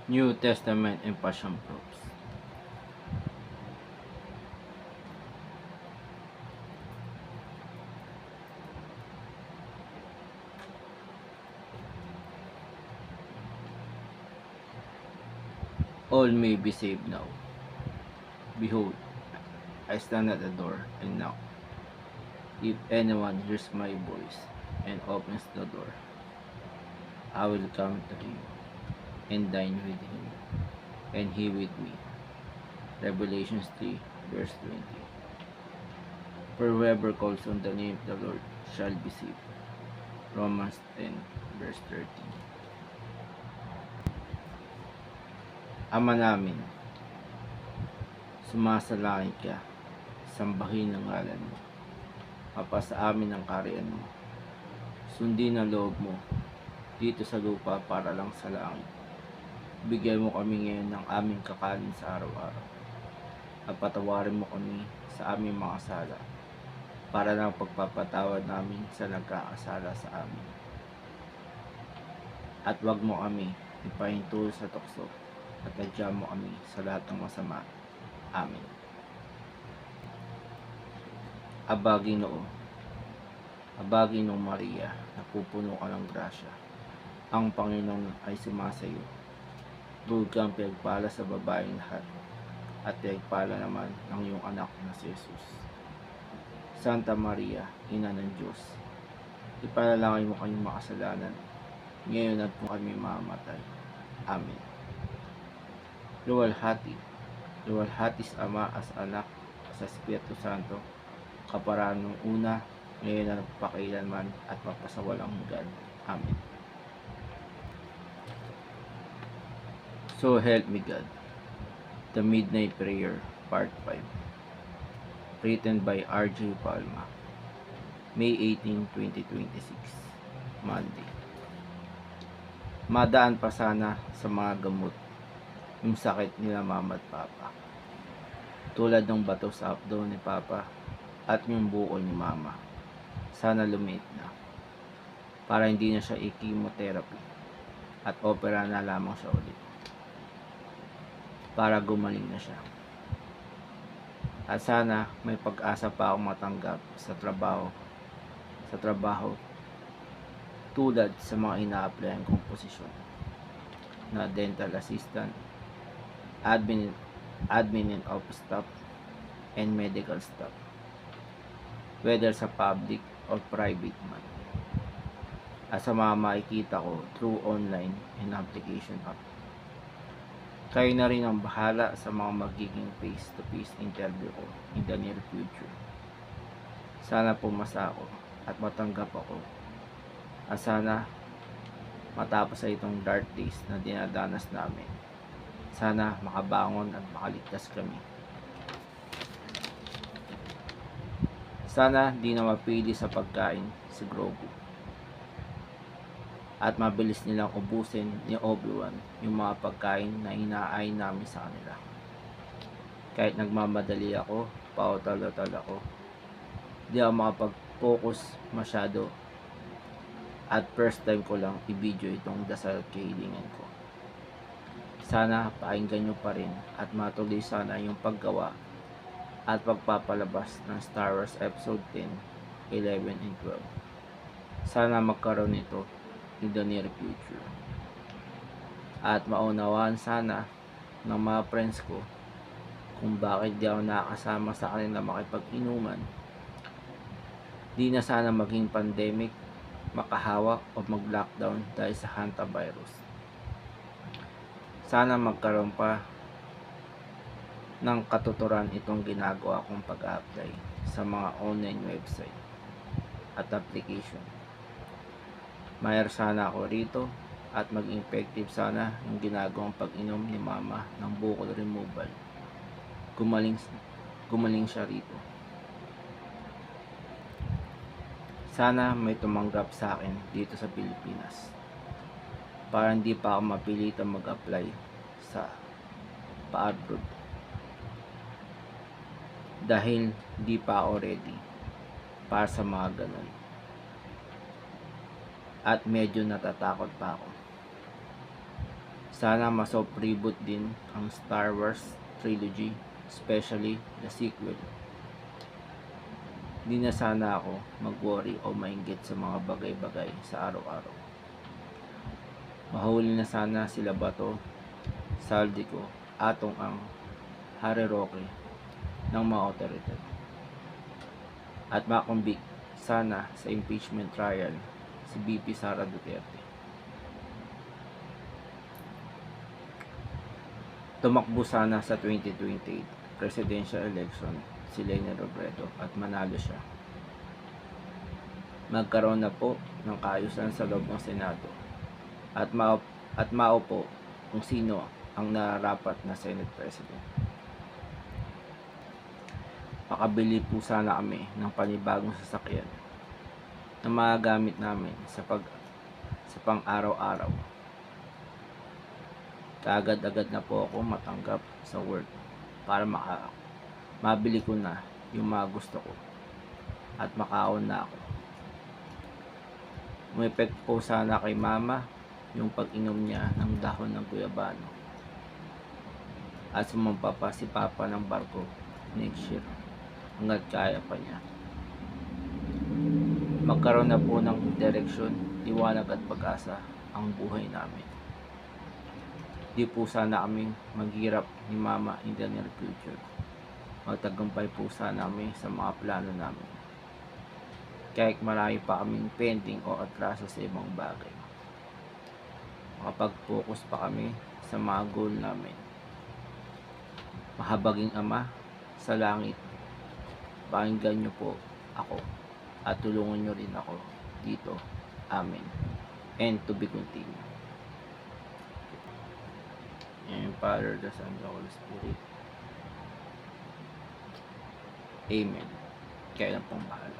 New Testament and Passion Proofs. All may be saved now. Behold, I stand at the door and knock. If anyone hears my voice and opens the door, I will come to him and dine with him, and he with me. Revelations 3, verse 20. For whoever calls on the name of the Lord shall be saved. Romans 10, verse 13. Ama namin, sumasalangit ka, sambahin ang ngalan mo. Mapasa amin ang kaharian mo. Sundin ang loob mo dito sa lupa para lang sa langit. Bigyan mo kami ngayon ng aming kakanin sa araw-araw. At patawarin mo kami sa aming mga sala para lang pagpapatawad namin sa nagkakasala sa amin. At wag mo kami ipahintulot sa tukso at nadya mo kami sa lahat ng masama. Amen. Aba Ginoo, Aba Ginoong Maria, napupuno ka ng grasya. Ang Panginoon ay sumasayo. Tulad kang pinagpala sa babaeng lahat, at pinagpala naman ng iyong anak na si Jesus. Santa Maria, Ina ng Diyos, ipanalangin mo kanyang makasalanan, ngayon at kung kami mamamatay. Amen. Luwalhati sa Ama as Anak, sa Espiritu Santo, kaparaan nung una, ngayon at pakailanman at mapasawalang hanggan. Amen. So help me God. The Midnight Prayer, Part 5. Written by R.J. Palma. May 18, 2026. Monday. Madaan pa sana sa mga gamot yung sakit nila mama at papa. Tulad ng bato sa abdo ni papa at yung buko ni mama. Sana lumiit na. Para hindi na siya i-chemotherapy at opera na lamang siya ulit. Para gumaling na siya. At sana may pag-asa pa akong matanggap sa trabaho tulad sa mga ina-applyan kong posisyon na dental assistant, admin and office staff, and medical staff, whether sa public or private man. At sa mga makikita ko through online and application app. Kayo na rin ang bahala sa mga magiging face-to-face interview ko in the near future. Sana pumasa ako at matanggap ako. At sana matapos sa itong dark days na dinadanas namin. Sana makabangon at makaligtas kami. Sana di na mapili sa pagkain si Grogu. At mabilis nilang ubusin ni Obi-Wan yung mga pagkain na inaain namin sa kanila. Kahit nagmamadali ako, pautal-utal ako, di ako makapag-focus masyado. At first time ko lang i-video itong dasal kahilingan ko. Sana pakinggan nyo pa rin at matuloy sana yung paggawa at pagpapalabas ng Star Wars Episode 10, 11, and 12. Sana magkaroon nito in the near future. At maunawaan sana ng mga friends ko kung bakit di ako nakakasama sa kanila makipag-inuman. Di na sana maging pandemic, makahawak o mag-lockdown dahil sa hantavirus. Sana magkaroon pa ng katuturan itong ginagawa kong pag-apply sa mga online website at application. Mayroon sana ako rito at maging effective sana yung ginagawang pag-inom ni mama ng bukol removal. Gumaling siya rito. Sana may tumanggap sa akin dito sa Pilipinas para hindi pa ako mapilitan mag-apply sa pa-abroad dahil di pa ako ready para sa mga ganun. At medyo natatakot pa ako. Sana ma-soft reboot din ang Star Wars trilogy, especially the sequel. Di na sana ako mag-worry o mainggit sa mga bagay-bagay sa araw-araw. Mahuli na sana sila Bato, Saldico, Atong ang Hareroke ng mga otoridad. At makumbik sana sa impeachment trial si BP Sara Duterte. Tumakbo sana sa 2028 presidential election si Leni Robredo at manalo siya. Magkaroon na po ng kaayusan sa loob ng Senado at maupo kung sino ang nararapat na Senate President. Makabili po sana kami ng panibagong sasakyan na magagamit namin sa pang-araw-araw. Kaagad-agad na po ako matanggap sa work para mabili ko na yung mga gusto ko at makaon na ako. Umepek po sana kay mama yung pag-inom niya ng dahon ng guyabano at sumampa pa si papa ng barko next year hanggat kaya pa niya. Magkaroon na po ng direksyon, liwanag at pag-asa ang buhay namin. Di po sana kaming maghirap ni mama in the near future. Magtagumpay po sana kami sa mga plano namin. Kahit marami pa kaming pending o atraso sa ibang bagay. Makapag-focus pa kami sa mga goal namin. Mahabaging Ama sa langit, pakinggan niyo po ako at tulungan niyo rin ako dito. Amen. And to be continued. And Father, the Son, the Holy Spirit. Amen. Kaya lang pong bahala.